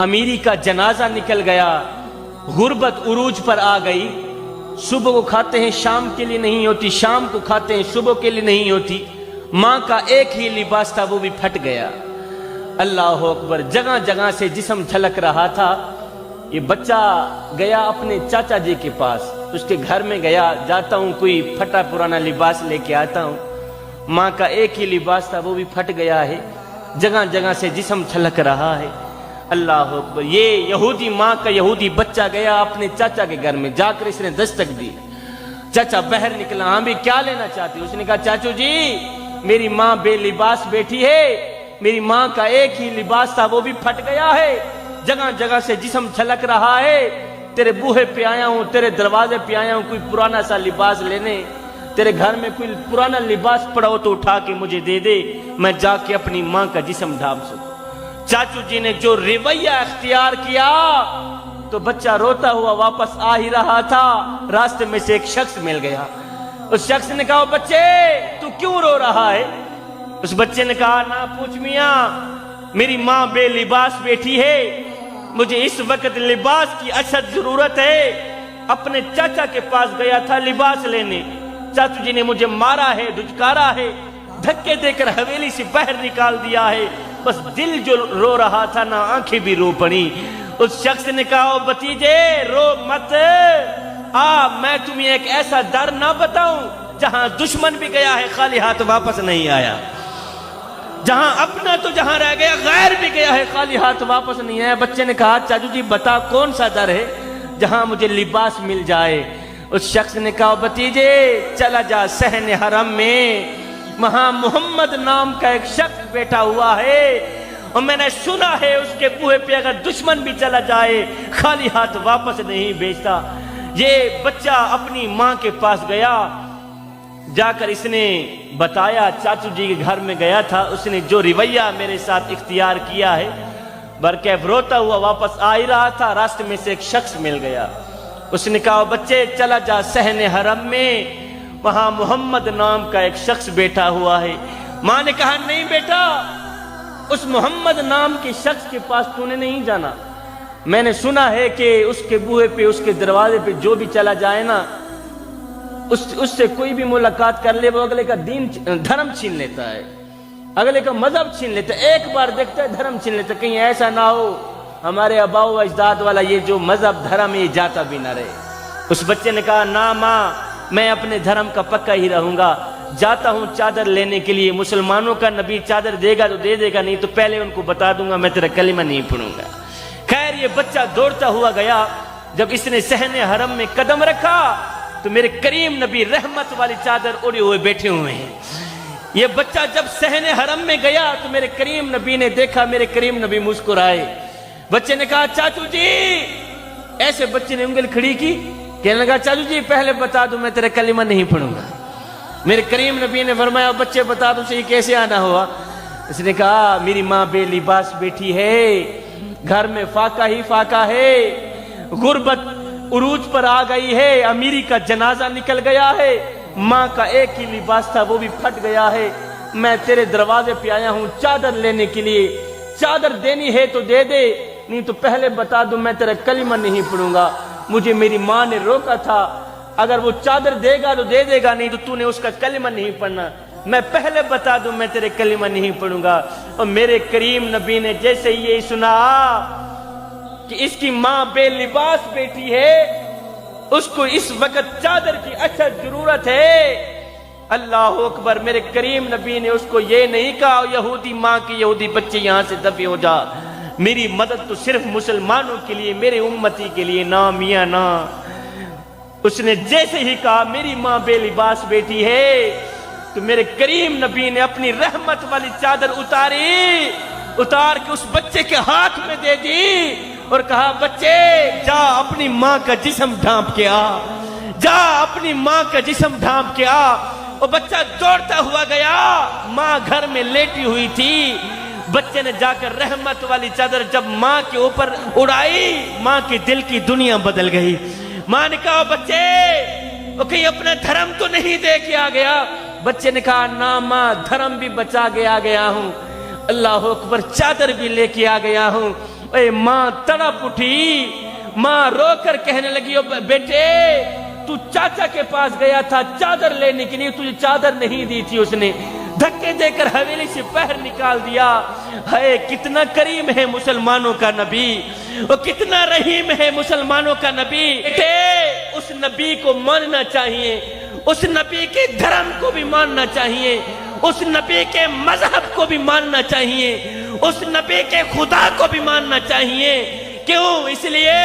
امیری کا جنازہ نکل گیا، غربت عروج پر آ گئی، صبح کو کھاتے ہیں شام کے لیے نہیں ہوتی، شام کو کھاتے ہیں صبح کے لیے نہیں ہوتی، ماں کا ایک ہی لباس تھا وہ بھی پھٹ گیا۔ اللہ اکبر، جگہ جگہ سے جسم جھلک رہا تھا۔ یہ بچہ گیا اپنے چاچا جی کے پاس، اس کے گھر میں گیا، جاتا ہوں کوئی پھٹا پرانا لباس لے کے آتا ہوں۔ ماں کا ایک ہی لباس تھا وہ بھی پھٹ گیا ہے، جگہ جگہ سے جسم جھلک رہا ہے۔ اللہ اکبر، یہ یہودی ماں کا یہودی بچہ گیا اپنے چاچا کے گھر میں، جا کر اس نے دستک دی۔ چاچا باہر نکلا، ہاں بھی کیا لینا چاہتی؟ اس نے کہا چاچو جی میری ماں بے لباس بیٹھی ہے، میری ماں کا ایک ہی لباس تھا وہ بھی پھٹ گیا ہے، جگہ جگہ سے جسم جھلک رہا ہے، تیرے بوہے پہ آیا ہوں، تیرے دروازے پہ آیا ہوں کوئی پرانا سا لباس لینے، تیرے گھر میں کوئی پرانا لباس پڑا ہو تو اٹھا کے مجھے دے دے، میں جا کے اپنی ماں کا جسم ڈھانپ سکوں۔ چاچو جی نے جو رویہ اختیار کیا تو بچہ روتا ہوا واپس آ ہی رہا تھا، راستے میں سے ایک شخص مل گیا۔ اس شخص نے کہا بچے تو کیوں رو رہا ہے؟ اس بچے نے کہا نہ پوچھ میاں، میری ماں بے لباس بیٹھی ہے، مجھے اس وقت لباس کی اشد ضرورت ہے، اپنے چاچا کے پاس گیا تھا لباس لینے، چاچو جی نے مجھے مارا ہے، دھچکارا ہے، دھکے دے کر حویلی سے باہر نکال دیا ہے، بس دل جو رو رہا تھا نہ آنکھیں بھی رو پڑی۔ اس شخص نے کہا بھتیجے رو مت، میں تمہیں ایک ایسا در نہ بتاؤں جہاں دشمن بھی گیا ہے خالی ہاتھ واپس نہیں آیا، جہاں اپنا تو جہاں رہ گیا غیر بھی گیا ہے خالی ہاتھ واپس نہیں آیا۔ بچے نے کہا چاچو جی بتا کون سا در ہے جہاں مجھے لباس مل جائے؟ اس شخص نے کہا بھتیجے چلا جا صحن حرم میں، وہاں محمد نام کا ایک شخص بیٹھا ہوا ہے، اور میں نے سنا ہے اس کے بوہے پہ اگر دشمن بھی چلا جائے خالی ہاتھ واپس نہیں بھیجتا۔ یہ بچہ اپنی ماں کے پاس گیا، جا کر اس نے بتایا چاچو جی کے گھر میں گیا تھا، اس نے جو رویہ میرے ساتھ اختیار کیا ہے، برکیف روتا ہوا واپس آ ہی رہا تھا، راستے میں سے ایک شخص مل گیا۔ اس نے کہا بچے چلا جا صحن حرم میں، وہاں محمد نام کا ایک شخص بیٹھا ہوا ہے۔ ماں نے کہا نہیں بیٹا، اس محمد نام کے شخص کے پاس تو نے نہیں جانا، میں نے سنا ہے کہ اس کے بوہے پہ اس کے دروازے پہ جو بھی چلا جائے نا اس سے کوئی بھی ملاقات کر لے وہ اگلے کا دین دھرم چھین لیتا ہے، اگلے کا مذہب چھین لیتا ہے، ایک بار دیکھتا ہے دھرم چھین لیتا ہے، کہیں ایسا نہ ہو ہمارے آباء و اجداد والا یہ جو مذہب دھرم یہ جاتا بھی نہ رہے۔ اس بچے نے کہا نہ ماں میں اپنے دھرم کا پکا ہی رہوں گا، جاتا ہوں چادر لینے کے لیے، مسلمانوں کا نبی چادر دے گا تو دے دے گا، نہیں تو پہلے ان کو بتا دوں گا میں تیرا کلمہ نہیں پڑھوں گا۔ خیر یہ بچہ دوڑتا ہوا گیا، جب اس نے صحن حرم میں قدم رکھا تو میرے کریم نبی رحمت والی چادر اڑے ہوئے بیٹھے ہوئے ہیں۔ یہ بچہ جب صحن حرم میں گیا تو میرے کریم نبی نے دیکھا، میرے کریم نبی مسکرائے۔ بچے نے کہا چاچو جی، ایسے بچے نے انگل کھڑی کی، کہنے لگا چاچو جی پہلے بتا دوں میں تیرا کلمہ نہیں پڑھوں گا۔ میرے کریم نبی نے فرمایا بچے بتا دو صحیح کیسے آنا ہوا؟ اس نے کہا میری ماں بے لباس بیٹھی ہے، گھر میں فاقہ ہی فاقہ ہے، غربت عروج پر آ گئی ہے، امیری کا جنازہ نکل گیا ہے، ماں کا ایک ہی لباس تھا وہ بھی پھٹ گیا ہے، میں تیرے دروازے پہ آیا ہوں چادر لینے کے لیے، چادر دینی ہے تو دے دے، نہیں تو پہلے بتا دوں میں تیرا کلمہ نہیں پڑھوں گا۔ مجھے میری ماں نے روکا تھا، اگر وہ چادر دے گا تو دے دے گا، نہیں تو تو نے اس کا کلمہ نہیں پڑھنا، میں پہلے بتا دوں میں تیرے کلمہ نہیں پڑھوں گا۔ اور میرے کریم نبی نے جیسے یہ سنا کہ اس کی ماں بے لباس بیٹھی ہے، اس کو اس وقت چادر کی اشد ضرورت ہے، اللہ اکبر، میرے کریم نبی نے اس کو یہ نہیں کہا یہودی ماں کی یہودی بچے یہاں سے دفع ہو جا، میری مدد تو صرف مسلمانوں کے لیے، میرے امتی کے لیے، نہ میاں نہ۔ اس نے جیسے ہی کہا میری ماں بے لباس بیٹھی ہے تو میرے کریم نبی نے اپنی رحمت والی چادر اتار کے اس بچے کے ہاتھ میں دے دی اور کہا بچے جا اپنی ماں کا جسم ڈھانپ کے آ، جا اپنی ماں کا جسم ڈھانپ کے آ۔ اور بچہ دوڑتا ہوا گیا، ماں گھر میں لیٹی ہوئی تھی، بچے نے جا کر رحمت والی چادر جب ماں کے اوپر اڑائی، ماں کے دل کی دنیا بدل گئی۔ ماں نے کہا بچے وہ کہیں اپنا دھرم تو نہیں دے کے آ گیا؟ بچے نے کہا نہ ماں دھرم بھی بچا کے آ گیا ہوں، اللہ اکبر چادر بھی لے کے آ گیا ہوں۔ اے ماں تڑپ اٹھی، ماں رو کر کہنے لگی بیٹے تو چاچا کے پاس گیا تھا چادر لینے کے لیے، تجھے چادر نہیں دی تھی، اس نے دھکے دے کر حویلی سے پیر نکال دیا۔ ہے کتنا کریم ہے مسلمانوں کا نبی، وہ کتنا رحیم ہے مسلمانوں کا نبی۔ بیٹے اس نبی کو ماننا چاہیے، اس نبی کے دھرم کو بھی ماننا چاہیے، اس نبی کے مذہب کو بھی ماننا چاہیے، اس نبی کے خدا کو بھی ماننا چاہیے۔ کیوں؟ اس لیے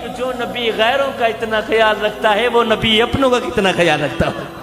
کہ جو نبی غیروں کا اتنا خیال رکھتا ہے وہ نبی اپنوں کا کتنا خیال رکھتا ہے۔